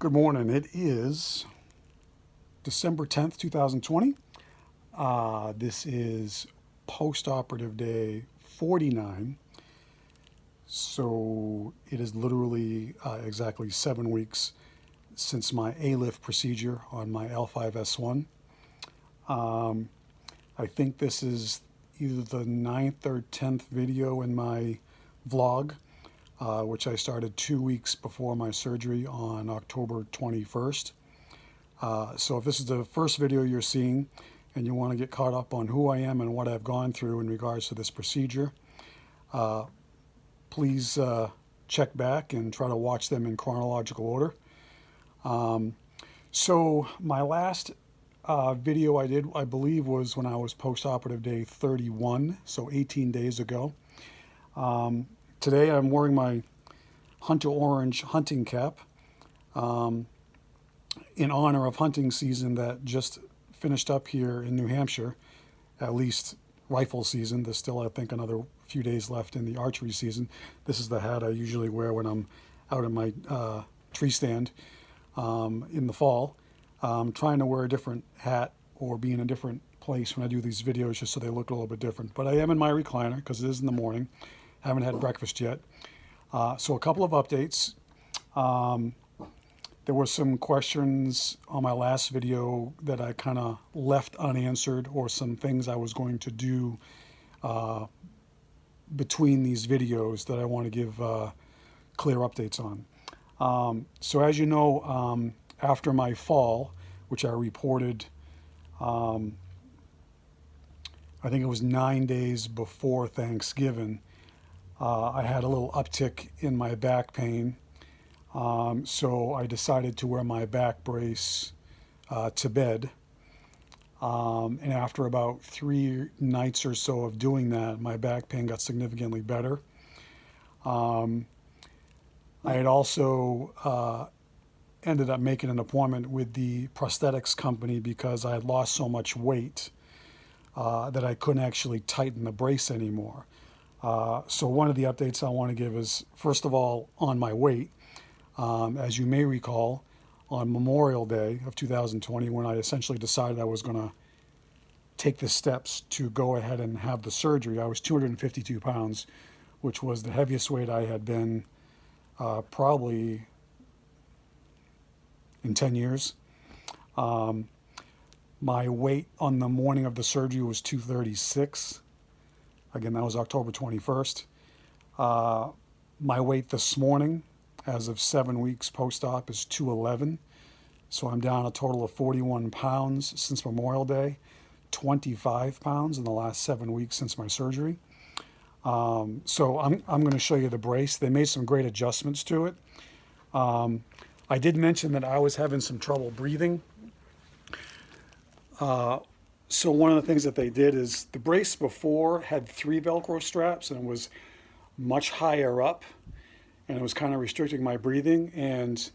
Good morning. It is December 10th, 2020. This is post-operative day 49. So it is literally exactly 7 weeks since my ALIF procedure on my L5S1. I think this is either the 9th or 10th video in my vlog, which I started 2 weeks before my surgery on October 21st. So if this is the first video you're seeing and you want to get caught up on who I am and what I've gone through in regards to this procedure, please check back and try to watch them in chronological order. So my last video I did, I believe, was when I was post-operative day 31, so 18 days ago. Today I'm wearing my Hunter Orange hunting cap in honor of hunting season that just finished up here in New Hampshire, at least rifle season. There's still, I think, another few days left in the archery season. This is the hat I usually wear when I'm out in my tree stand in the fall. I'm trying to wear a different hat or be in a different place when I do these videos just so they look a little bit different. But I am in my recliner because it is in the morning. Haven't had breakfast yet. So a couple of updates. There were some questions on my last video that I kind of left unanswered, or some things I was going to do between these videos that I want to give clear updates on. So as you know, after my fall, which I reported, I think it was 9 days before Thanksgiving, I had a little uptick in my back pain. So I decided to wear my back brace to bed. And after about 3 nights or so of doing that, my back pain got significantly better. I had also ended up making an appointment with the prosthetics company because I had lost so much weight that I couldn't actually tighten the brace anymore. So one of the updates I want to give is, first of all, on my weight. As you may recall, on Memorial Day of 2020, when I essentially decided I was going to take the steps to go ahead and have the surgery, I was 252 pounds, which was the heaviest weight I had been probably in 10 years. My weight on the morning of the surgery was 236. Again, that was October 21st. My weight this morning, as of 7 weeks post-op, is 211. So I'm down a total of 41 pounds since Memorial Day, 25 pounds in the last 7 weeks since my surgery. So I'm going to show you the brace. They made some great adjustments to it. I did mention that I was having some trouble breathing. So one of the things that they did is, the brace before had 3 Velcro straps and it was much higher up, and it was kind of restricting my breathing. And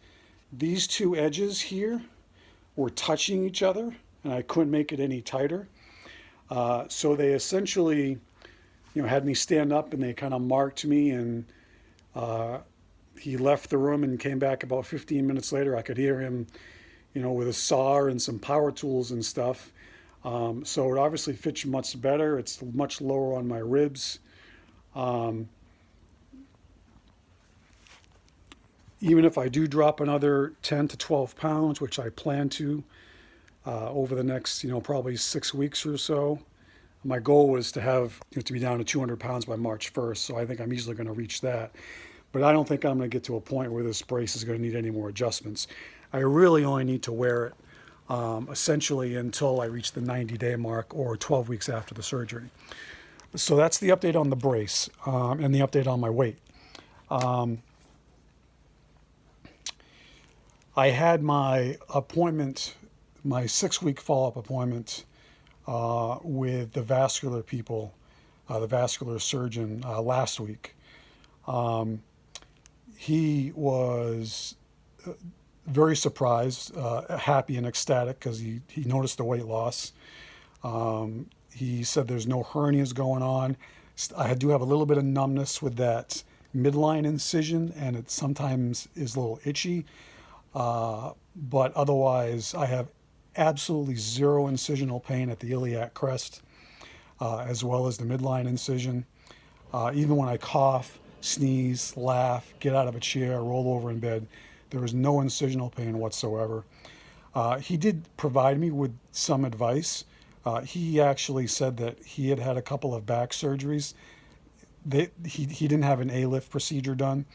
these 2 edges here were touching each other and I couldn't make it any tighter. So they essentially, had me stand up, and they kind of marked me, and he left the room and came back about 15 minutes later. I could hear him, with a saw and some power tools and stuff. So it obviously fits much better. It's much lower on my ribs. Even if I do drop another 10 to 12 pounds, which I plan to over the next, probably 6 weeks or so, my goal was to have to be down to 200 pounds by March 1st. So I think I'm easily going to reach that. But I don't think I'm going to get to a point where this brace is going to need any more adjustments. I really only need to wear it essentially until I reach the 90-day mark, or 12 weeks after the surgery. So that's the update on the brace and the update on my weight. I had my appointment, my 6-week follow-up appointment with the vascular people, the vascular surgeon, last week. He was very surprised, happy and ecstatic, because he noticed the weight loss. He said there's no hernias going on. I do have a little bit of numbness with that midline incision, and it sometimes is a little itchy. But otherwise, I have absolutely zero incisional pain at the iliac crest, as well as the midline incision. Even when I cough, sneeze, laugh, get out of a chair, roll over in bed, there is no incisional pain whatsoever. He did provide me with some advice. He actually said that he had had a couple of back surgeries. He didn't have an ALIF procedure done,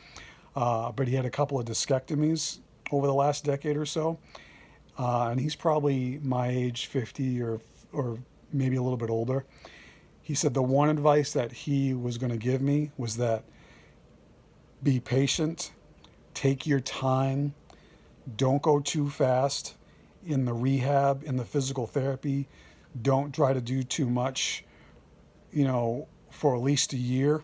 but he had a couple of discectomies over the last decade or so. And he's probably my age, 50 or maybe a little bit older. He said the one advice that he was going to give me was that be patient, take your time, don't go too fast in the rehab, in the physical therapy. Don't try to do too much, for at least a year,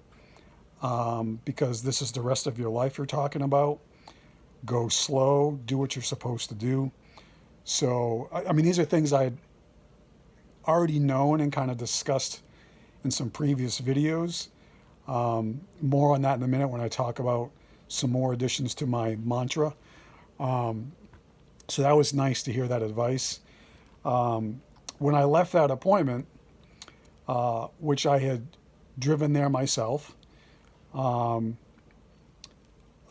because this is the rest of your life you're talking about. Go slow, do what you're supposed to do. So, I mean, these are things I had already known and kind of discussed in some previous videos. More on that in a minute when I talk about some more additions to my mantra. So that was nice to hear that advice. When I left that appointment, which I had driven there myself, I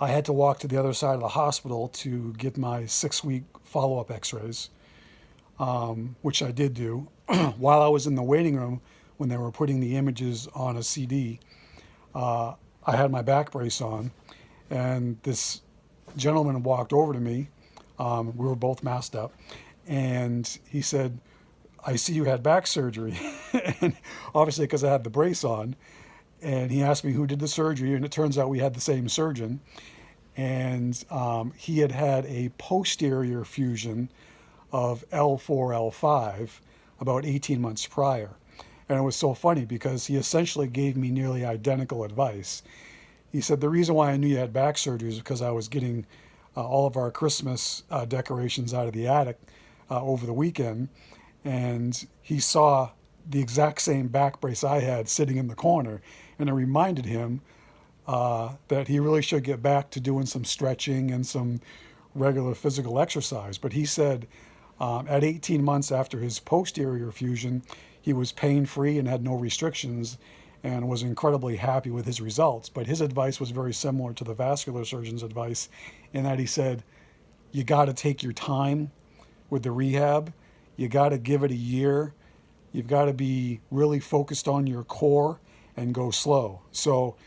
had to walk to the other side of the hospital to get my 6-week follow-up x-rays, which I did do. While I was in the waiting room, when they were putting the images on a CD, I had my back brace on, and this gentleman walked over to me. We were both masked up, and he said, "I see you had back surgery." And obviously, because I had the brace on, and he asked me who did the surgery, and it turns out we had the same surgeon. And he had had a posterior fusion of L4, L5 about 18 months prior. And it was so funny because he essentially gave me nearly identical advice. He said, the reason why I knew you had back surgery is because I was getting all of our Christmas decorations out of the attic over the weekend. And he saw the exact same back brace I had sitting in the corner. And it reminded him that he really should get back to doing some stretching and some regular physical exercise. But he said at 18 months after his posterior fusion, he was pain-free and had no restrictions and was incredibly happy with his results. But his advice was very similar to the vascular surgeon's advice in that he said, you got to take your time with the rehab. You got to give it a year. You've got to be really focused on your core and go slow. So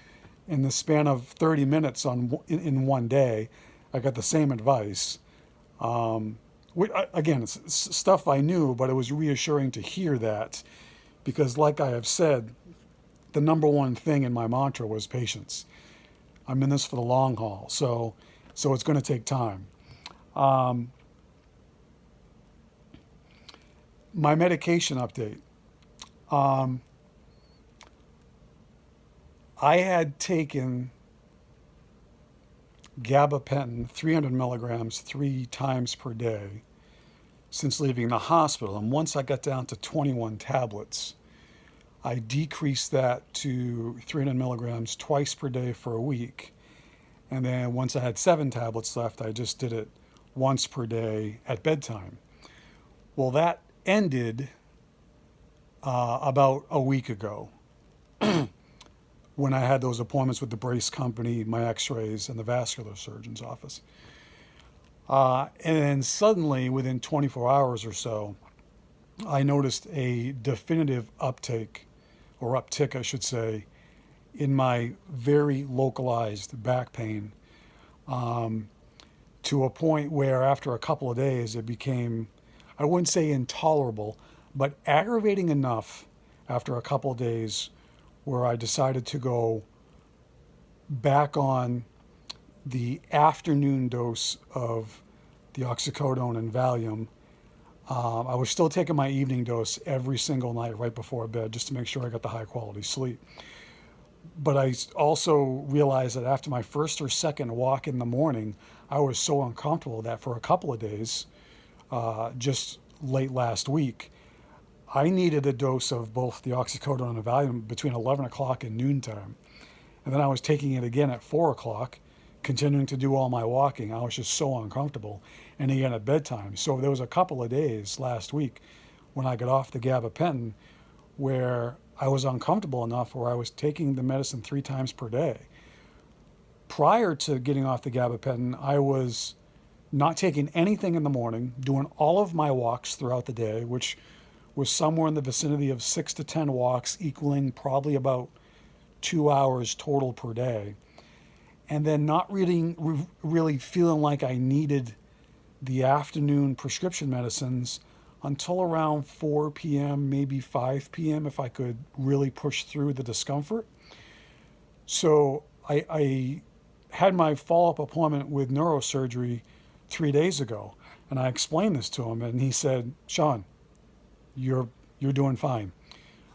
in the span of 30 minutes in one day, I got the same advice. Again, it's stuff I knew, but it was reassuring to hear that because, like I have said, the number one thing in my mantra was patience. I'm in this for the long haul, so it's going to take time. My medication update. I had taken gabapentin 300 milligrams 3 times per day since leaving the hospital. And once I got down to 21 tablets, I decreased that to 300 milligrams twice per day for a week. And then once I had 7 tablets left, I just did it once per day at bedtime. Well, that ended about a week ago when I had those appointments with the brace company, my x-rays, and the vascular surgeon's office. And then suddenly, within 24 hours or so, I noticed a definitive uptick, I should say, in my very localized back pain, to a point where after a couple of days it became, I wouldn't say intolerable, but aggravating enough after a couple of days where I decided to go back on the afternoon dose of the oxycodone and Valium. I was still taking my evening dose every single night right before bed just to make sure I got the high quality sleep. But I also realized that after my first or second walk in the morning, I was so uncomfortable that for a couple of days, just late last week, I needed a dose of both the oxycodone and the Valium between 11 o'clock and noontime. And then I was taking it again at 4 o'clock continuing to do all my walking. I was just so uncomfortable. And again, at bedtime. So there was a couple of days last week when I got off the gabapentin where I was uncomfortable enough where I was taking the medicine 3 times per day. Prior to getting off the gabapentin, I was not taking anything in the morning, doing all of my walks throughout the day, which was somewhere in the vicinity of 6 to 10 walks, equaling probably about 2 hours total per day. And then not really feeling like I needed the afternoon prescription medicines until around 4 p.m., maybe 5 p.m. if I could really push through the discomfort. So I had my follow-up appointment with neurosurgery 3 days ago, and I explained this to him, and he said, "Sean, you're doing fine.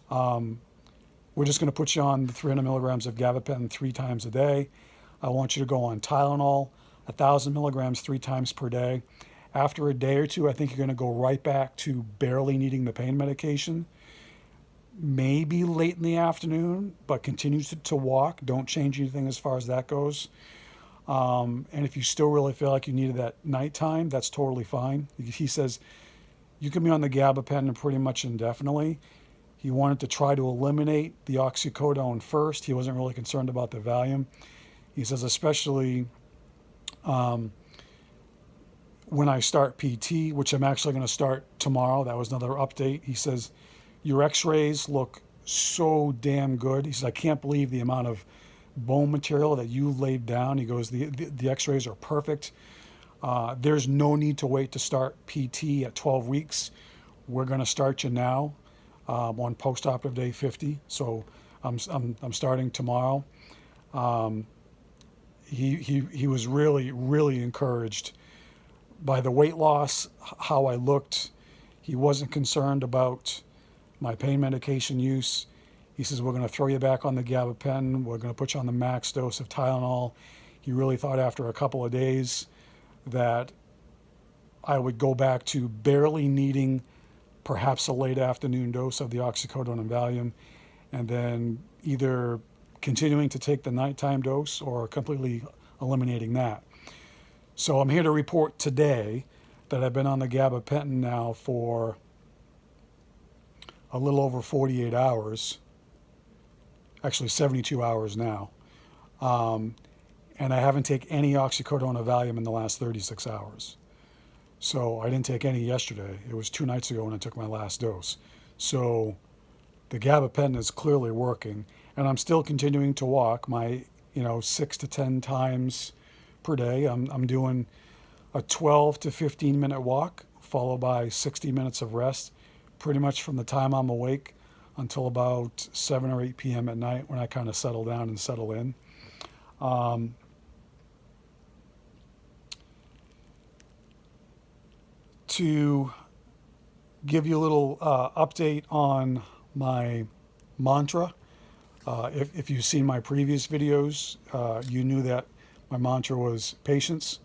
We're just going to put you on the 300 milligrams of gabapentin 3 times a day. I want you to go on Tylenol, 1,000 milligrams 3 times per day. After a day or two, I think you're going to go right back to barely needing the pain medication. Maybe late in the afternoon, but continue to walk. Don't change anything as far as that goes. And if you still really feel like you needed that nighttime, that's totally fine." He says, "You can be on the gabapentin pretty much indefinitely." He wanted to try to eliminate the oxycodone first. He wasn't really concerned about the Valium. He says, especially when I start PT, which I'm actually going to start tomorrow. That was another update. He says, "Your x-rays look so damn good." He says, "I can't believe the amount of bone material that you laid down." He goes, the x-rays are perfect. There's no need to wait to start PT at 12 weeks. We're going to start you now on post-operative day 50. So I'm starting tomorrow. He was really encouraged by the weight loss, how I looked. He wasn't concerned about my pain medication use. He says, "We're going to throw you back on the gabapentin. We're going to put you on the max dose of Tylenol." He really thought after a couple of days that I would go back to barely needing perhaps a late afternoon dose of the oxycodone and Valium, and then either continuing to take the nighttime dose or completely eliminating that. So I'm here to report today that I've been on the gabapentin now for a little over 48 hours, actually 72 hours now. And I haven't taken any oxycodone or Valium in the last 36 hours. So I didn't take any yesterday. It was 2 nights ago when I took my last dose. So the gabapentin is clearly working, and I'm still continuing to walk my 6 to 10 times per day. I'm doing a 12 to 15 minute walk followed by 60 minutes of rest, pretty much from the time I'm awake until about 7 or 8 p.m. at night when I kind of settle down and settle in. To give you a little update on my mantra, if you've seen my previous videos, you knew that my mantra was patience,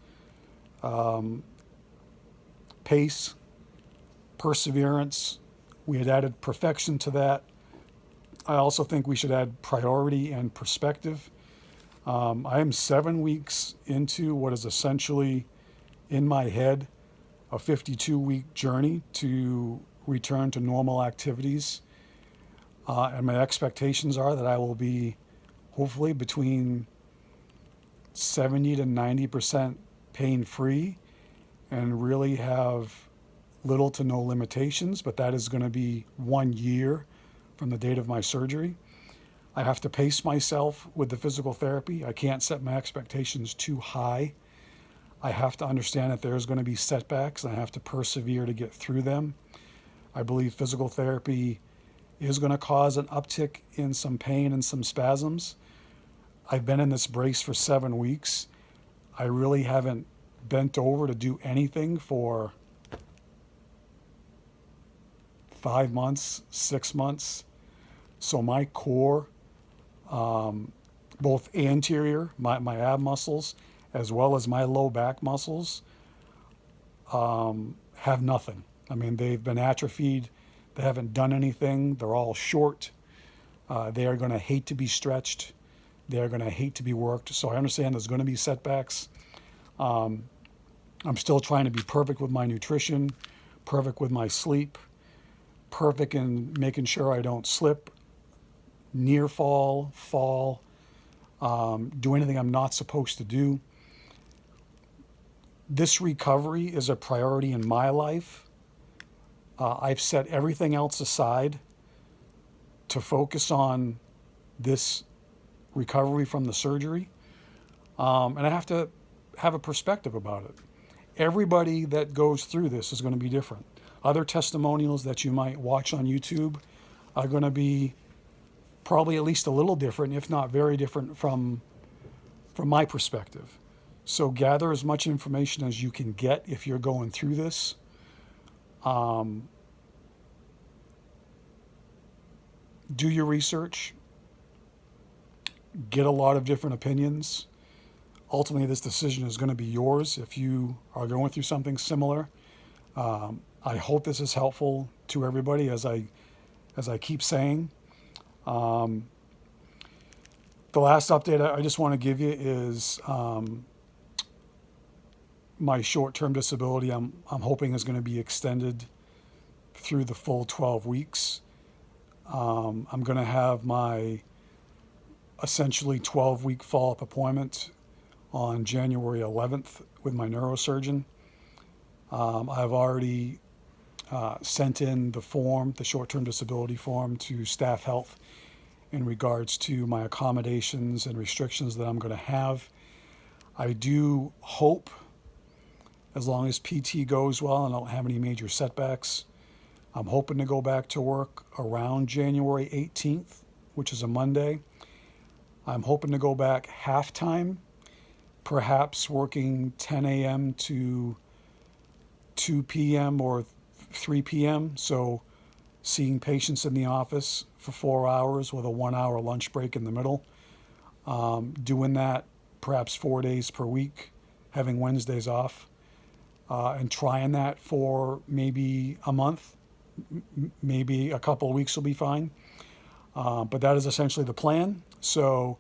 pace, perseverance. We had added perfection to that. I also think we should add priority and perspective. I am 7 weeks into what is essentially, in my head, a 52-week journey to return to normal activities. And my expectations are that I will be hopefully between 70 to 90% pain-free and really have little to no limitations, but that is going to be 1 year from the date of my surgery. I have to pace myself with the physical therapy. I can't set my expectations too high. I have to understand that there's going to be setbacks, and I have to persevere to get through them. I believe physical therapy is going to cause an uptick in some pain and some spasms. I've been in this brace for 7 weeks. I really haven't bent over to do anything for 5 months, 6 months. So my core, both anterior, my ab muscles, as well as my low back muscles, have nothing. I mean, they've been atrophied. They haven't done anything. They're all short. They are going to hate to be stretched. They're going to hate to be worked. So I understand there's going to be setbacks. I'm still trying to be perfect with my nutrition, perfect with my sleep, perfect in making sure I don't slip, near fall, do anything I'm not supposed to do. This recovery is a priority in my life. I've set everything else aside to focus on this recovery from the surgery. And I have to have a perspective about it. Everybody that goes through this is going to be different. Other testimonials that you might watch on YouTube are going to be probably at least a little different, if not very different from my perspective. So gather as much information as you can get if you're going through this. Do your research. Get a lot of different opinions. Ultimately, this decision is going to be yours if you are going through something similar. I hope this is helpful to everybody, as I keep saying. The last update I just want to give you is my short-term disability. I'm hoping is going to be extended through the full 12 weeks. I'm going to have my essentially 12-week follow-up appointment on January 11th with my neurosurgeon. I've already sent in the form, the short-term disability form, to staff health in regards to my accommodations and restrictions that I'm going to have. I do hope, as long as PT goes well and I don't have any major setbacks, I'm hoping to go back to work around January 18th, which is a Monday. I'm hoping to go back half-time, perhaps working 10 a.m. to 2 p.m. or 3 p.m. So seeing patients in the office for 4 hours with a 1-hour lunch break in the middle. Doing that perhaps 4 days per week, having Wednesdays off, and trying that for maybe a month. Maybe a couple of weeks will be fine. But that is essentially the plan. So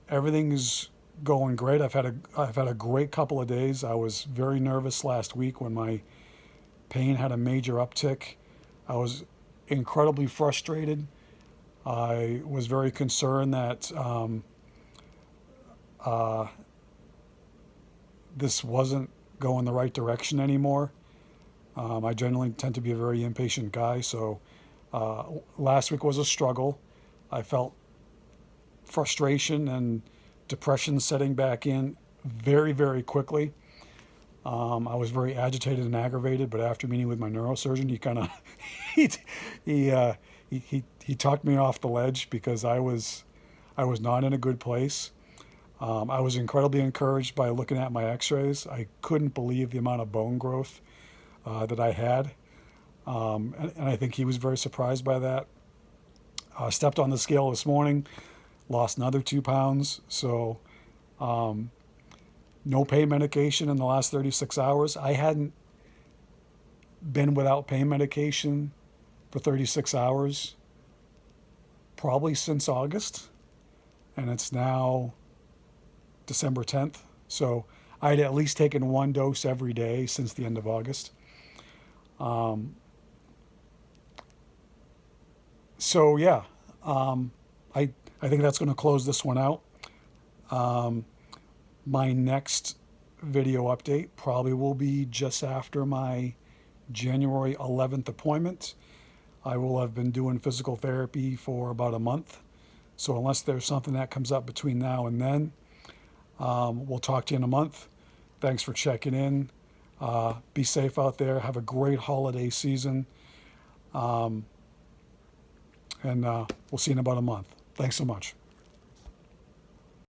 everything is going great. I've had a great couple of days. I was very nervous last week when my pain had a major uptick. I was incredibly frustrated. I was very concerned that this wasn't going the right direction anymore. I generally tend to be a very impatient guy, so last week was a struggle. I felt frustration and depression setting back in very, very quickly. I was very agitated and aggravated, but after meeting with my neurosurgeon, he kind of he talked me off the ledge because I was not in a good place. I was incredibly encouraged by looking at my x-rays. I couldn't believe the amount of bone growth that I had. And I think he was very surprised by that. I stepped on the scale this morning, lost another 2 pounds. So no pain medication in the last 36 hours. I hadn't been without pain medication for 36 hours probably since August. And it's now December 10th. So I had at least taken 1 dose every day since the end of August. So yeah, I think that's going to close this one out. My next video update probably will be just after my January 11th appointment. I will have been doing physical therapy for about a month. So unless there's something that comes up between now and then, we'll talk to you in a month. Thanks for checking in. Be safe out there. Have a great holiday season. And we'll see you in about a month. Thanks so much.